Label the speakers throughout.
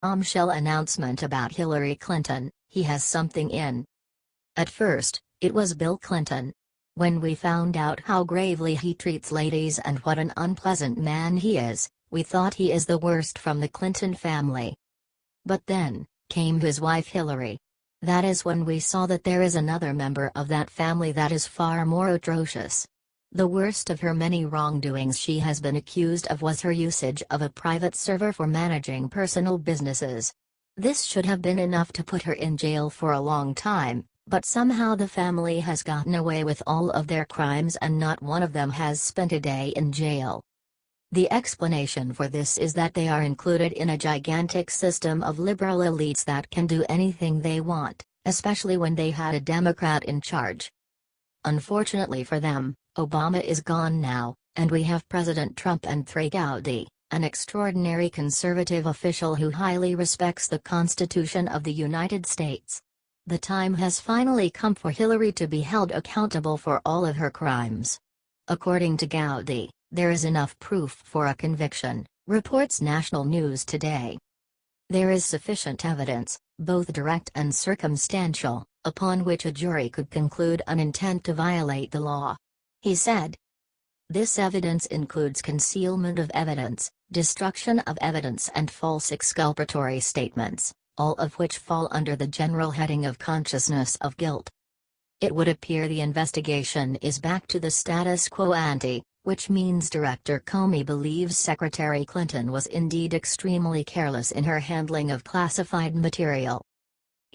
Speaker 1: Bombshell announcement about Hillary Clinton, he has something in. At first, it was Bill Clinton. When we found out how gravely he treats ladies and what an unpleasant man he is, we thought he is the worst from the Clinton family. But then, came his wife Hillary. That is when we saw that there is another member of that family that is far more atrocious. The worst of her many wrongdoings she has been accused of was her usage of a private server for managing personal businesses. This should have been enough to put her in jail for a long time, but somehow the family has gotten away with all of their crimes and not one of them has spent a day in jail. The explanation for this is that they are included in a gigantic system of liberal elites that can do anything they want, especially when they had a Democrat in charge. Unfortunately for them, Obama is gone now, and we have President Trump and Trey Gowdy, an extraordinary conservative official who highly respects the Constitution of the United States. The time has finally come for Hillary to be held accountable for all of her crimes. According to Gowdy, there is enough proof for a conviction, reports National News Today. There is sufficient evidence, both direct and circumstantial, upon which a jury could conclude an intent to violate the law. He said. This evidence includes concealment of evidence, destruction of evidence and false exculpatory statements, all of which fall under the general heading of consciousness of guilt. It would appear the investigation is back to the status quo ante, which means Director Comey believes Secretary Clinton was indeed extremely careless in her handling of classified material.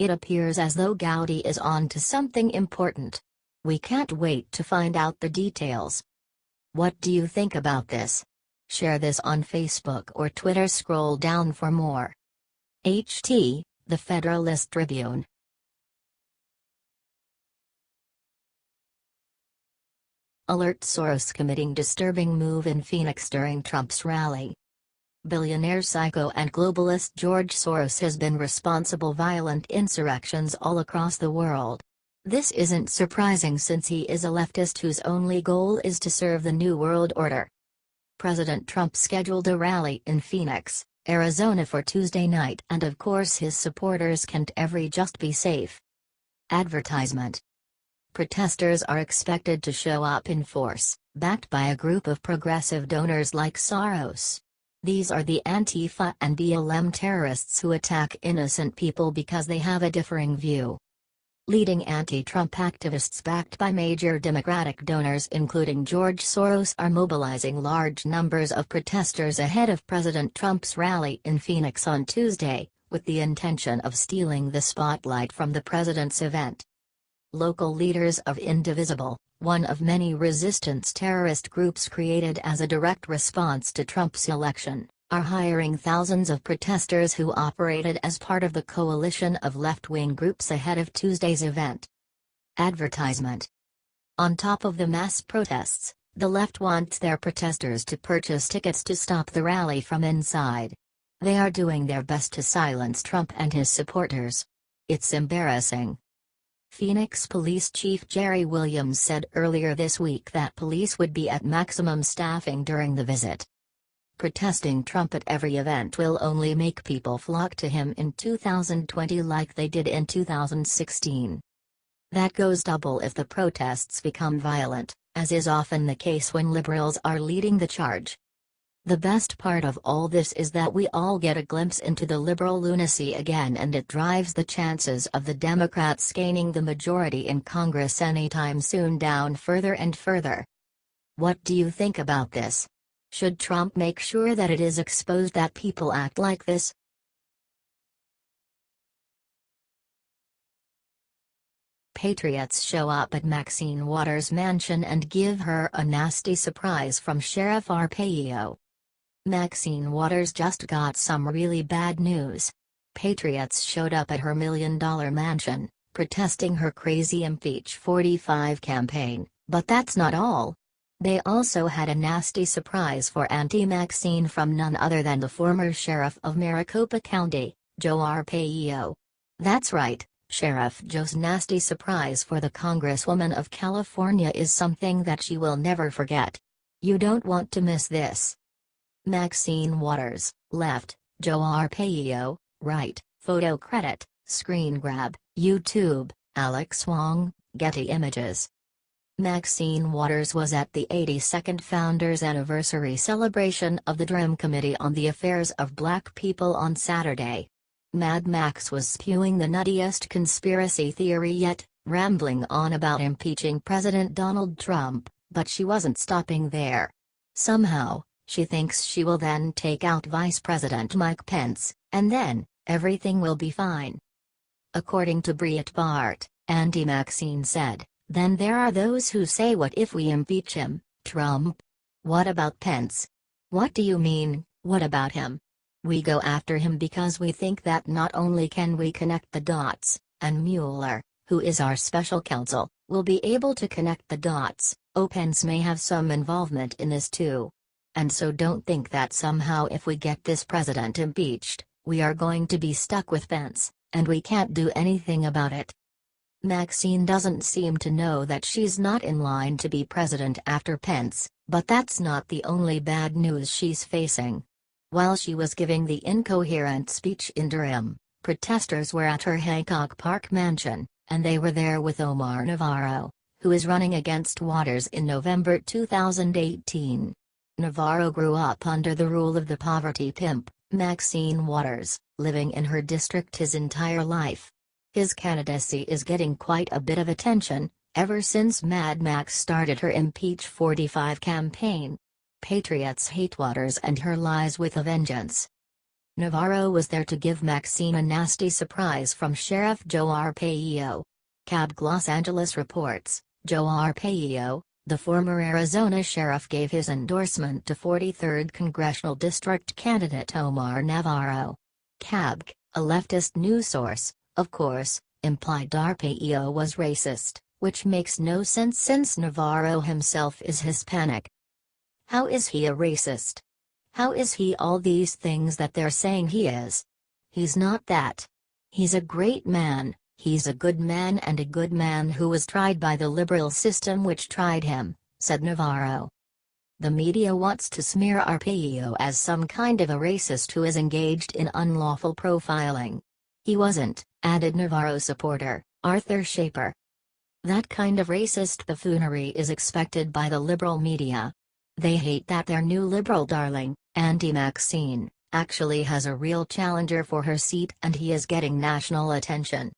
Speaker 1: It appears as though Gowdy is on to something important. We can't wait to find out the details. What do you think about this? Share this on Facebook or Twitter. Scroll down for more. HT, The Federalist Tribune. Alert: Soros committing disturbing move in Phoenix during Trump's rally. Billionaire psycho and globalist George Soros has been responsible violent insurrections all across the world. This isn't surprising since he is a leftist whose only goal is to serve the New World Order. President Trump scheduled a rally in Phoenix, Arizona for Tuesday night, and of course his supporters can't ever just be safe. Advertisement. Protesters are expected to show up in force, backed by a group of progressive donors like Soros. These are the Antifa and BLM terrorists who attack innocent people because they have a differing view. Leading anti-Trump activists backed by major Democratic donors including George Soros are mobilizing large numbers of protesters ahead of President Trump's rally in Phoenix on Tuesday, with the intention of stealing the spotlight from the president's event. Local leaders of Indivisible, one of many resistance terrorist groups created as a direct response to Trump's election, are hiring thousands of protesters who operated as part of the coalition of left-wing groups ahead of Tuesday's event. Advertisement. On top of the mass protests, the left wants their protesters to purchase tickets to stop the rally from inside. They are doing their best to silence Trump and his supporters. It's embarrassing. Phoenix Police Chief Jerry Williams said earlier this week that police would be at maximum staffing during the visit. Protesting Trump at every event will only make people flock to him in 2020 like they did in 2016. That goes double if the protests become violent, as is often the case when liberals are leading the charge. The best part of all this is that we all get a glimpse into the liberal lunacy again, and it drives the chances of the Democrats gaining the majority in Congress anytime soon down further and further. What do you think about this? Should Trump make sure that it is exposed that people act like this? Patriots show up at Maxine Waters' mansion and give her a nasty surprise from Sheriff Arpaio. Maxine Waters just got some really bad news. Patriots showed up at her $1 million mansion, protesting her crazy Impeach 45 campaign, but that's not all. They also had a nasty surprise for Auntie Maxine from none other than the former sheriff of Maricopa County, Joe Arpaio. That's right, Sheriff Joe's nasty surprise for the Congresswoman of California is something that she will never forget. You don't want to miss this. Maxine Waters, left, Joe Arpaio, Right, photo credit, screen grab, YouTube, Alex Wong, Getty Images. Maxine Waters was at the 82nd Founders Anniversary celebration of the Dream Committee on the Affairs of Black People on Saturday. Mad Max was spewing the nuttiest conspiracy theory yet, rambling on about impeaching President Donald Trump, but she wasn't stopping there. Somehow, she thinks she will then take out Vice President Mike Pence, and then, everything will be fine. According to Breitbart, Auntie Maxine said, "Then there are those who say, what if we impeach him, Trump? What about Pence? What do you mean, what about him? We go after him because we think that not only can we connect the dots, and Mueller, who is our special counsel, will be able to connect the dots, Pence may have some involvement in this too. And so don't think that somehow if we get this president impeached, we are going to be stuck with Pence, and we can't do anything about it." Maxine doesn't seem to know that she's not in line to be president after Pence, but that's not the only bad news she's facing. While she was giving the incoherent speech in Durham, protesters were at her Hancock Park mansion, and they were there with Omar Navarro, who is running against Waters in November 2018. Navarro grew up under the rule of the poverty pimp, Maxine Waters, living in her district his entire life. His candidacy is getting quite a bit of attention, ever since Mad Max started her Impeach 45 campaign. Patriots hate Waters and her lies with a vengeance. Navarro was there to give Maxine a nasty surprise from Sheriff Joe Arpaio. CABG Los Angeles reports, Joe Arpaio, the former Arizona sheriff, gave his endorsement to 43rd Congressional District candidate Omar Navarro. CABG, a leftist news source, of course, implied Arpaio was racist, which makes no sense since Navarro himself is Hispanic. How is he a racist? How is he all these things that they're saying he is? He's not that. He's a great man, he's a good man, and a good man who was tried by the liberal system which tried him, said Navarro. The media wants to smear Arpaio as some kind of a racist who is engaged in unlawful profiling. He wasn't, added Navarro supporter, Arthur Shaper. That kind of racist buffoonery is expected by the liberal media. They hate that their new liberal darling, Auntie Maxine, actually has a real challenger for her seat, and he is getting national attention.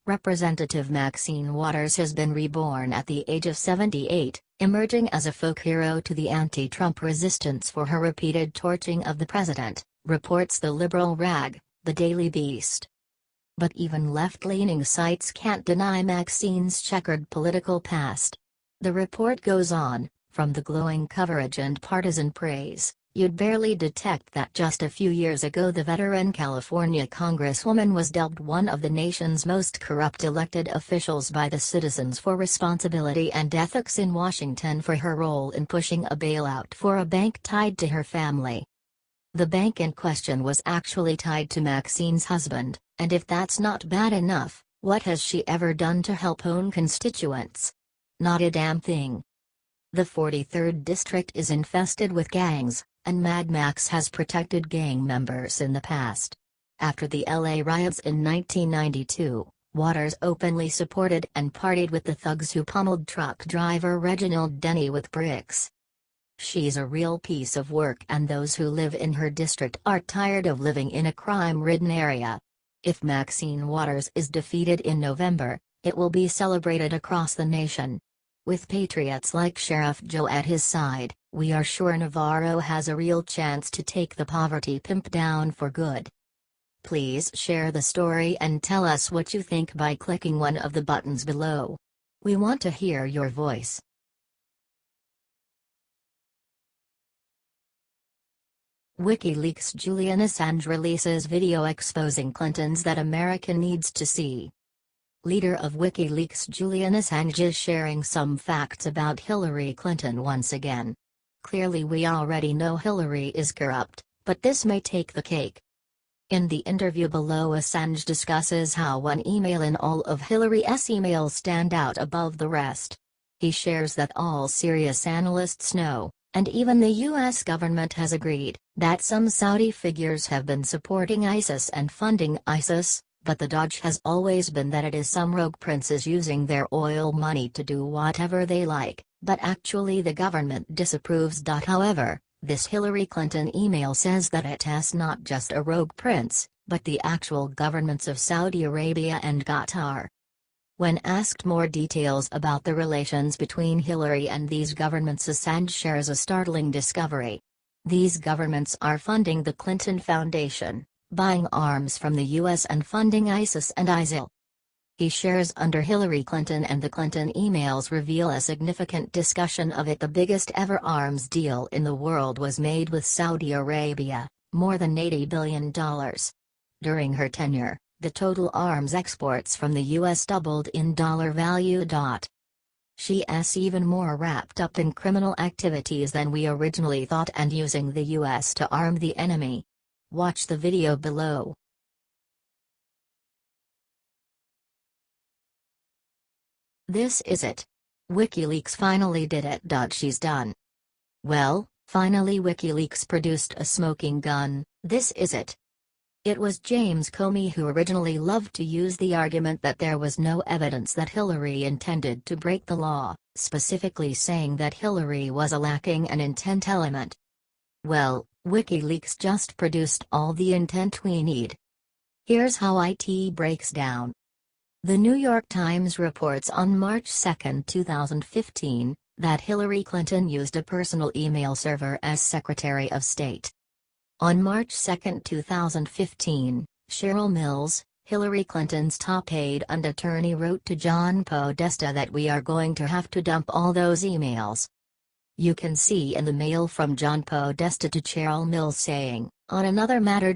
Speaker 1: Representative Maxine Waters has been reborn at the age of 78, emerging as a folk hero to the anti-Trump resistance for her repeated torching of the president, reports the liberal rag, the Daily Beast. But even left-leaning sites can't deny Maxine's checkered political past. The report goes on, from the glowing coverage and partisan praise, you'd barely detect that just a few years ago the veteran California congresswoman was dubbed one of the nation's most corrupt elected officials by the citizens for responsibility and ethics in Washington for her role in pushing a bailout for a bank tied to her family. The bank in question was actually tied to Maxine's husband, and if that's not bad enough, what has she ever done to help own constituents? Not a damn thing. The 43rd District is infested with gangs, and Mad Max has protected gang members in the past. After the LA riots in 1992, Waters openly supported and partied with the thugs who pummeled truck driver Reginald Denny with bricks. She's a real piece of work, and those who live in her district are tired of living in a crime-ridden area. If Maxine Waters is defeated in November, it will be celebrated across the nation. With patriots like Sheriff Joe at his side, we are sure Navarro has a real chance to take the poverty pimp down for good. Please share the story and tell us what you think by clicking one of the buttons below. We want to hear your voice. WikiLeaks Julian Assange releases video exposing Clintons that America needs to see. Leader of WikiLeaks Julian Assange is sharing some facts about Hillary Clinton once again. Clearly we already know Hillary is corrupt, but this may take the cake. In the interview below, Assange discusses how one email in all of Hillary's emails stand out above the rest. He shares that all serious analysts know, And even the US government has agreed that some Saudi figures have been supporting ISIS and funding ISIS, but the dodge has always been that it is some rogue princes using their oil money to do whatever they like, but actually the government disapproves. However, this Hillary Clinton email says that it has not just a rogue prince, but the actual governments of Saudi Arabia and Qatar. When asked more details about the relations between Hillary and these governments, Assange shares a startling discovery. These governments are funding the Clinton Foundation, buying arms from the US and funding ISIS and ISIL. He shares under Hillary Clinton, and the Clinton emails reveal a significant discussion of it. The biggest ever arms deal in the world was made with Saudi Arabia, more than $80 billion. During her tenure, the total arms exports from the US doubled in dollar value. She's even more wrapped up in criminal activities than we originally thought, and using the US to arm the enemy. Watch the video below. This is it. WikiLeaks finally did it. She's done. Well, finally WikiLeaks produced a smoking gun. This is it. It was James Comey who originally loved to use the argument that there was no evidence that Hillary intended to break the law, specifically saying that Hillary was lacking an intent element. Well, WikiLeaks just produced all the intent we need. Here's how it breaks down. The New York Times reports on March 2, 2015, that Hillary Clinton used a personal email server as Secretary of State. On March 2, 2015, Cheryl Mills, Hillary Clinton's top aide and attorney, wrote to John Podesta that we are going to have to dump all those emails. You can see in the mail from John Podesta to Cheryl Mills saying, on another matter.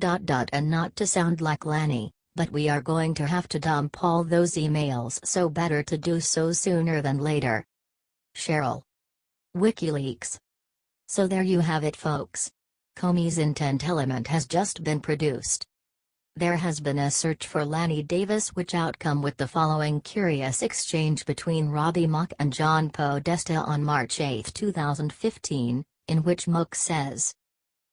Speaker 1: And not to sound like Lanny, but we are going to have to dump all those emails, so better to do so sooner than later. Cheryl. WikiLeaks. So there you have it, folks. Comey's intent element has just been produced. There has been a search for Lanny Davis, which outcome with the following curious exchange between Robbie Mock and John Podesta on March 8, 2015, in which Mock says,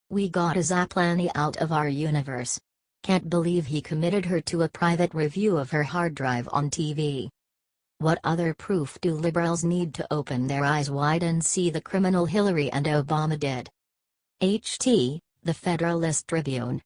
Speaker 1: "We got a zap Lanny out of our universe. Can't believe he committed her to a private review of her hard drive on TV. What other proof do liberals need to open their eyes wide and see the criminal Hillary and Obama did?" The Federalist Tribune.